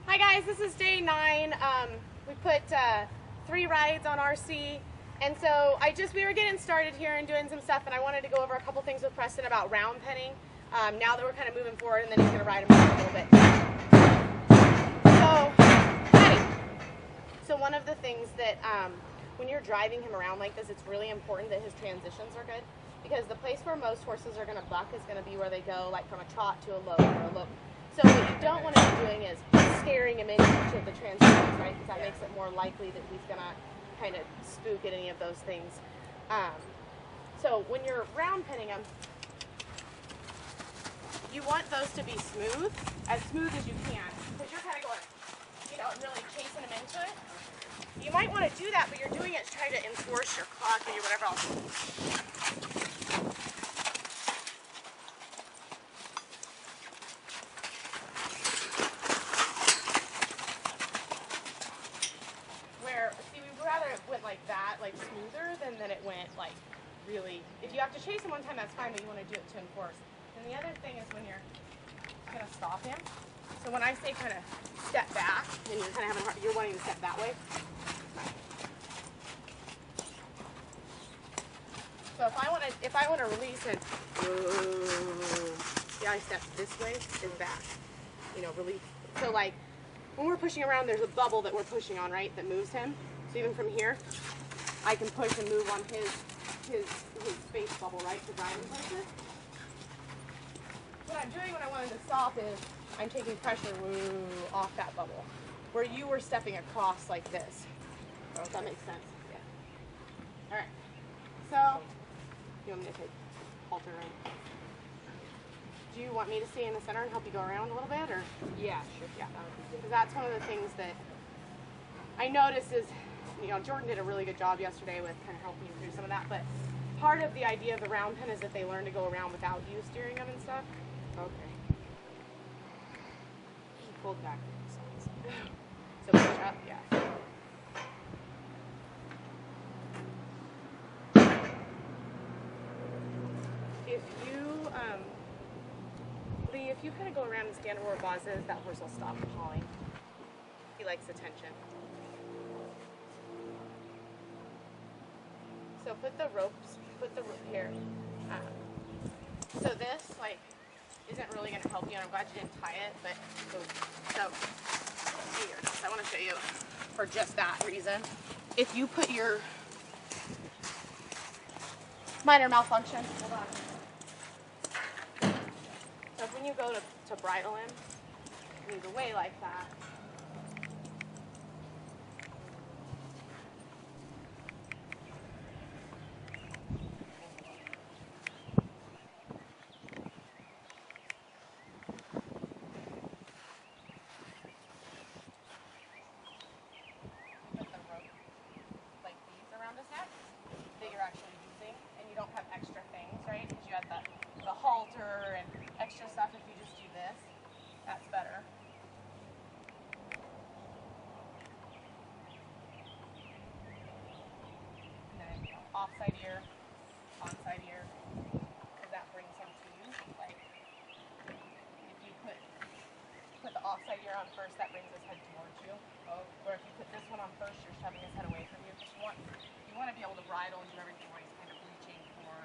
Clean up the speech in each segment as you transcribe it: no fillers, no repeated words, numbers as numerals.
Hi guys, this is day 9. We put 3 rides on RC, and so we were getting started here and doing some stuff, and I wanted to go over a couple things with Preston about round penning. Now that we're kind of moving forward, and then he's going to ride him around a little bit. So one of the things that when you're driving him around like this, it's really important that his transitions are good, because the place where most horses are going to buck is going to be where they go like from a trot to a lope or a lope. So what you don't want to be doing is scaring him into each of the transitions, right? Because that makes it more likely that he's going to kind of spook at any of those things. So when you're round penning him, you want those to be smooth as you can, because you're kind of going, and really chasing him into it. You might want to do that, but you're doing it to try to enforce your clock and your whatever else. Went like that, like smoother than it went like really. If you have to chase him one time, that's fine, but you want to do it to enforce. And the other thing is when you're going to stop him. So when I say kind of step back, and you're kind of having you're wanting to step that way. So if I want to release it, yeah, I step this way and back. Release. So like when we're pushing around, there's a bubble that we're pushing on, right? That moves him. So even from here, I can push and move on his space bubble, right, to drive in places. What I'm doing when I wanted to stop is I'm taking pressure off that bubble, where you were stepping across like this. Does that make sense? Yeah. All right. So you want me to take halter in? Do you want me to stay in the center and help you go around a little bit, or? Yeah, sure. Yeah. Because that's one of the things that I noticed is, Jordan did a really good job yesterday with kind of helping you through some of that, but part of the idea of the round pen is that they learn to go around without you steering them and stuff. Okay. He pulled back the sides. So push up, yeah. Lee, if you kind of go around and stand where Boz is, that horse will stop pawing. He likes attention. So put the rope here. So this, isn't really going to help you, and I'm glad you didn't tie it, but so here, I want to show you for just that reason. If you put your minor malfunction, hold on. So when you go to bridle him, move away like that. The halter and extra stuff. If you just do this, that's better. And then offside ear, onside ear, because that brings him to you. Like if you put the offside ear on first, that brings his head towards you. Or if you put this one on first, you're shoving his head away from you. You want to be able to bridle and do everything where he's kind of reaching for.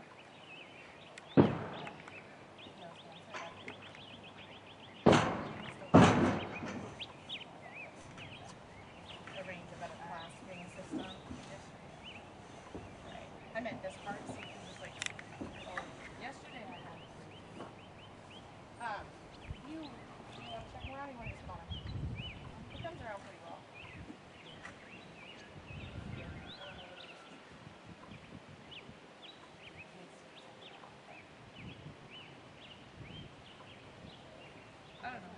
I meant this part, so you can just yesterday I had you want to check him around, or you want to just go on him? He comes around pretty well. I don't know.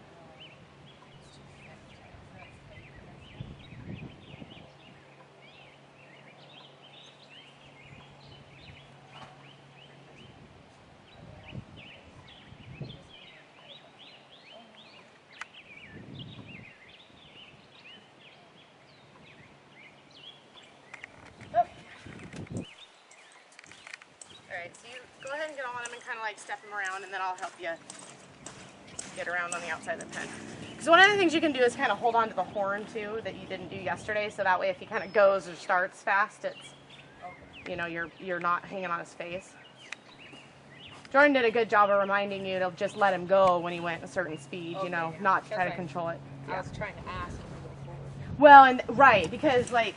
Alright, so you go ahead and get on him and kind of step him around, and then I'll help you get around on the outside of the pen. Because one of the things you can do is kind of hold on to the horn too that you didn't do yesterday, so that way if he kind of goes or starts fast, it's, you know, you're not hanging on his face. Jordan did a good job of reminding you to just let him go when he went a certain speed, you know, not try to control it. I was trying to ask him to go forward. Well, and right, because like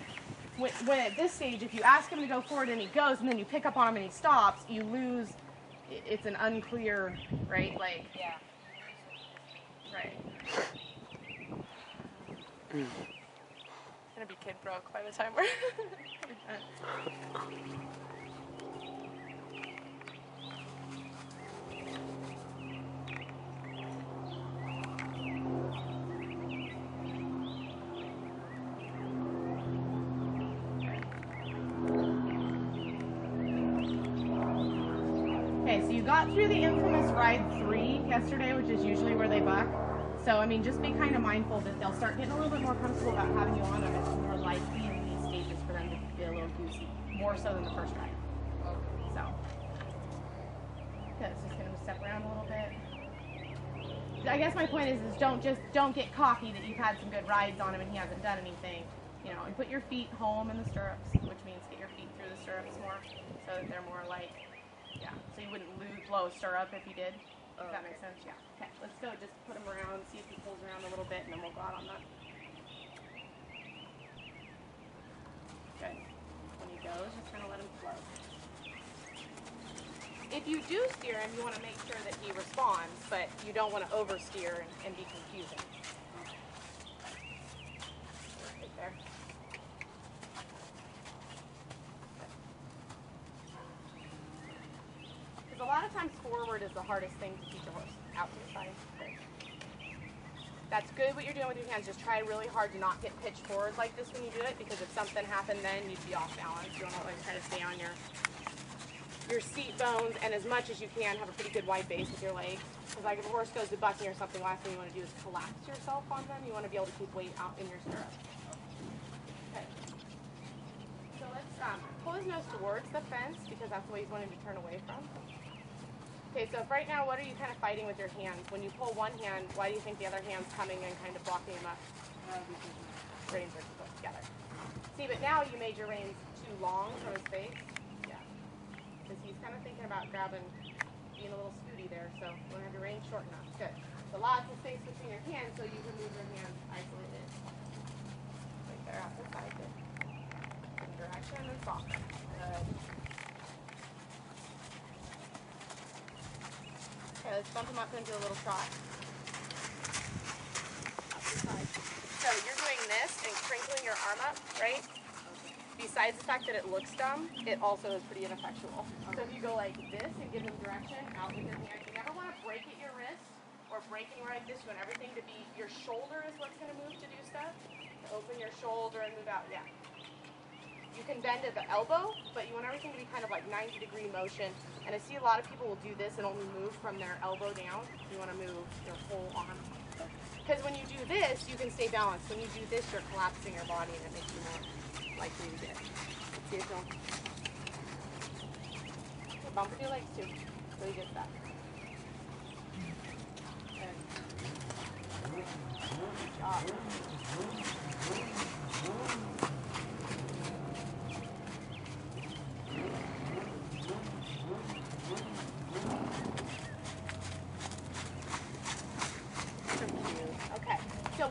when at this stage, if you ask him to go forward and he goes, and then you pick up on him and he stops, you lose. It's an unclear, right? Like, Yeah. right. Gonna be kid broke by the time we're done. Okay, so you got through the infamous ride 3 yesterday, which is usually where they buck. So, I mean, just be kind of mindful that they'll start getting a little bit more comfortable about having you on them. It's more likely in these stages for them to be a little goosey, more so than the first ride. So, okay, it's just going to step around a little bit. I guess my point is don't get cocky that you've had some good rides on him and he hasn't done anything. You know, and put your feet home in the stirrups, which means get your feet through the stirrups more, so that they're more like, yeah, so you wouldn't blow a stirrup if you did. Does that make sense? Yeah. Okay, let's go just put him around, see if he pulls around a little bit, and then we'll go out on that. Good. When he goes, just kind of let him flow. If you do steer him, you want to make sure that he responds, but you don't want to oversteer and be confusing. Right there. A lot of times forward is the hardest thing to teach a horse out to the side. That's good what you're doing with your hands. Just try really hard to not get pitched forward like this when you do it, because if something happened then you'd be off balance. You want to always try to stay on your seat bones, and as much as you can have a pretty good wide base with your legs. Because like if a horse goes to bucking or something, last thing you want to do is collapse yourself on them. You want to be able to keep weight out in your stirrup. Okay. So let's pull his nose towards the fence, because that's the way he's wanting to turn away from. Okay, so if right now, what are you kind of fighting with your hands? When you pull one hand, why do you think the other hand's coming and kind of blocking him up? Reins are put together. See, but now you made your reins too long from his face. Yeah. Because he's kind of thinking about grabbing, being a little scooty there, so you want to have your reins short enough. Good. So lots of space between your hands so you can move your hands isolated. Right there, out the side. Good. In direction and soften. Good. Okay, let's bump him up into a little trot. So you're doing this and crinkling your arm up, right? Besides the fact that it looks dumb, it also is pretty ineffectual. So if you go like this and give him direction out with your hand, you never want to break at your wrist or breaking like this. You want everything to be, your shoulder is what's going to move to do stuff. So open your shoulder and move out, yeah. You can bend at the elbow, but you want everything to be kind of like 90-degree motion. And I see a lot of people will do this and only move from their elbow down. You want to move your whole arm. Because when you do this, you can stay balanced. When you do this, you're collapsing your body and it makes you more likely to get it. Let's see it going. Okay, bump with your legs too. So he gets that. Good. Good job.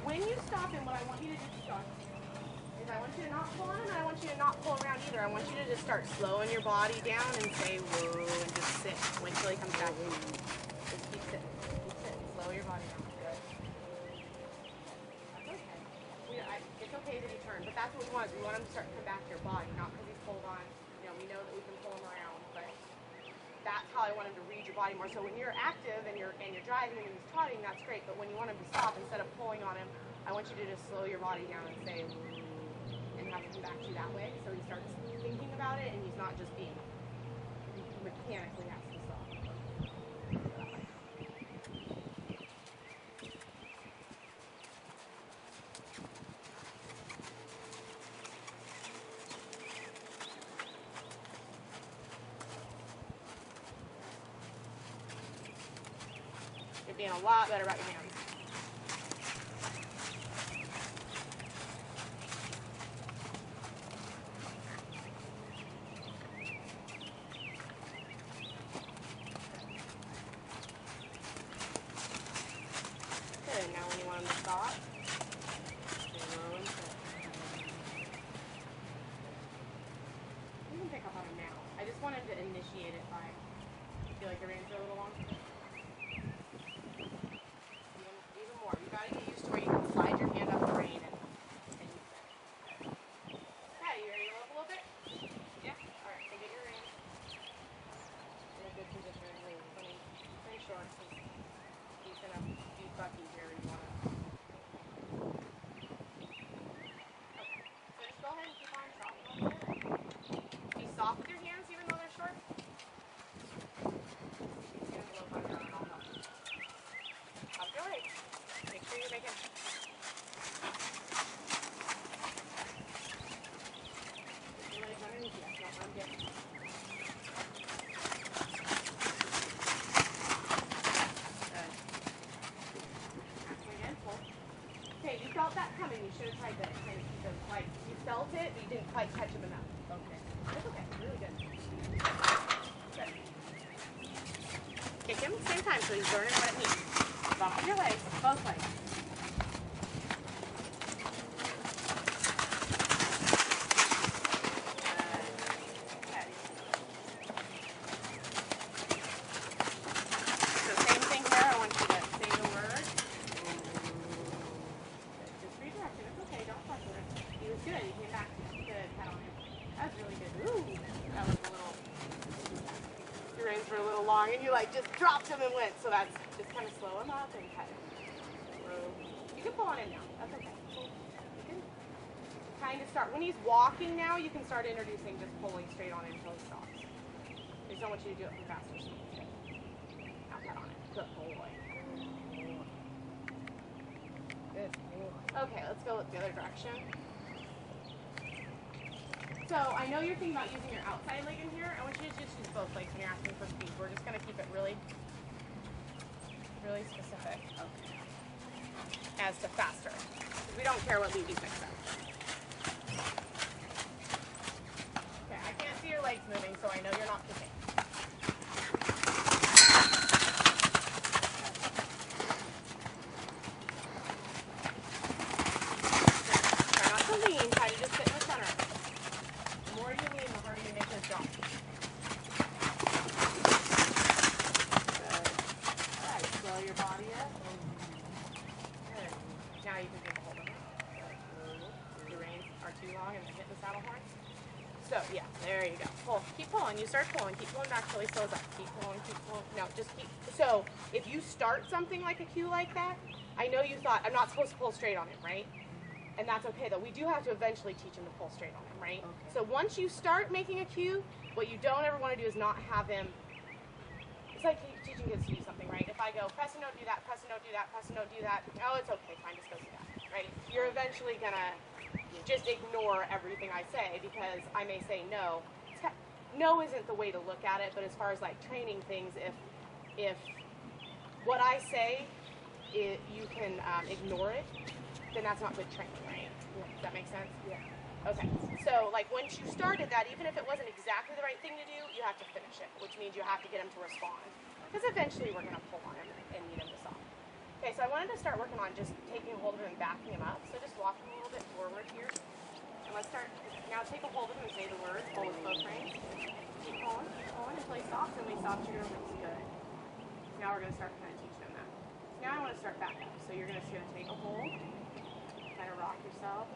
When you stop him, what I want you to do is I want you to not pull on him, and I want you to not pull around either. I want you to just start slowing your body down and say, whoa, and just sit. Wait till he comes back. Just keep sitting. Keep sitting. Slow your body down. Good. That's okay. It's okay that he turned, but that's what we want. We want him to start to come back to your body, not because he's pulled on. You know, we know that we can pull him around, but that's how I want him to read your body more. So when you're active and you're driving and he's trotting, that's great. But when you want him to stop, instead of pulling on him, I want you to just slow your body down and say, and have him come back to you that way. So he starts thinking about it and he's not just being mechanically has to stop. You're being a lot better about your hands. feel like your reins are a little long? Even more. You gotta get used to where you can slide your hand up the rein and use it. Okay, you ready to go up a little bit? Yeah? Alright, so get your reins in a good position. Pretty short, because he's gonna be bucky here. You wanna. Okay. So just go ahead and keep on chopping a little bit. Be soft with your hands even though they're short. Up your legs. Make sure you're making. Put your legs underneath you. Don't let them get. Good. Again, pull. Okay, you felt that coming. You should have tried this. Like you felt it, but you didn't quite catch him enough. Okay. That's okay. Really good. Good. Kick him at the same time so he's learning what it means. Bump your legs, both legs. Okay. So same thing here. I want you to say the word. Just redirect it. It's okay. Don't pressure it. He was good. He came back. Good. Pat on him. That was really good. Ooh. That was a little. Your reins were a little long, and you like just dropped him and went. So that's just kind of slow him up and pet him. You can pull on him now. That's okay. You can kind of start when he's walking now. You can start introducing just pulling straight on him until he stops. I just don't want you to do it from faster speed. Now pet on it. Good boy. Good boy. Okay, let's go the other direction. So I know you're thinking about using your outside leg in here. I want you to just use both legs when you're asking for speed. We're just going to keep it really specific. Okay. As to faster. We don't care what lead you pick up. Okay, I can't see your legs moving, so I know you're not kicking. Try not to lean, try to just sit in the center. The more you lean, the harder you make this jump. Good. Alright, slow your body up. Good. Now you can take a hold of it. Your reins are too long and hit the saddle horn. So, yeah, there you go. Pull. Keep pulling. You start pulling. Keep pulling back till he slows up. Keep pulling, keep pulling. No, just keep. So, if you start something like a cue like that, I know you thought, I'm not supposed to pull straight on him, right? And that's okay, though. We do have to eventually teach him to pull straight on him, right? Okay. So, once you start making a cue, what you don't ever want to do is not have him. It's like teaching kids to do something, right? If I go, Preston, don't do that, Preston, don't do that, Preston, don't do that. Oh, it's okay, fine, just go do that, right? You're eventually going to just ignore everything I say because I may say no. No isn't the way to look at it, but as far as like training things, if what I say, you can ignore it, then that's not good training, right? Yeah. Does that make sense? Yeah. Okay, so like once you started that, even if it wasn't exactly the right thing to do, you have to finish it, which means you have to get him to respond. Because eventually we're going to pull on him and need him to stop. Okay, so I wanted to start working on just taking a hold of him and backing him up. So just walk him a little bit forward here. And let's start, now take a hold of him and say the word, pull with both reins. Keep pulling until he stops, and when he stops, you're going to release. Good. Now we're going to start kind of teaching him that. Now I want to start back up. So you're just going to take a hold, kind of rock yourself.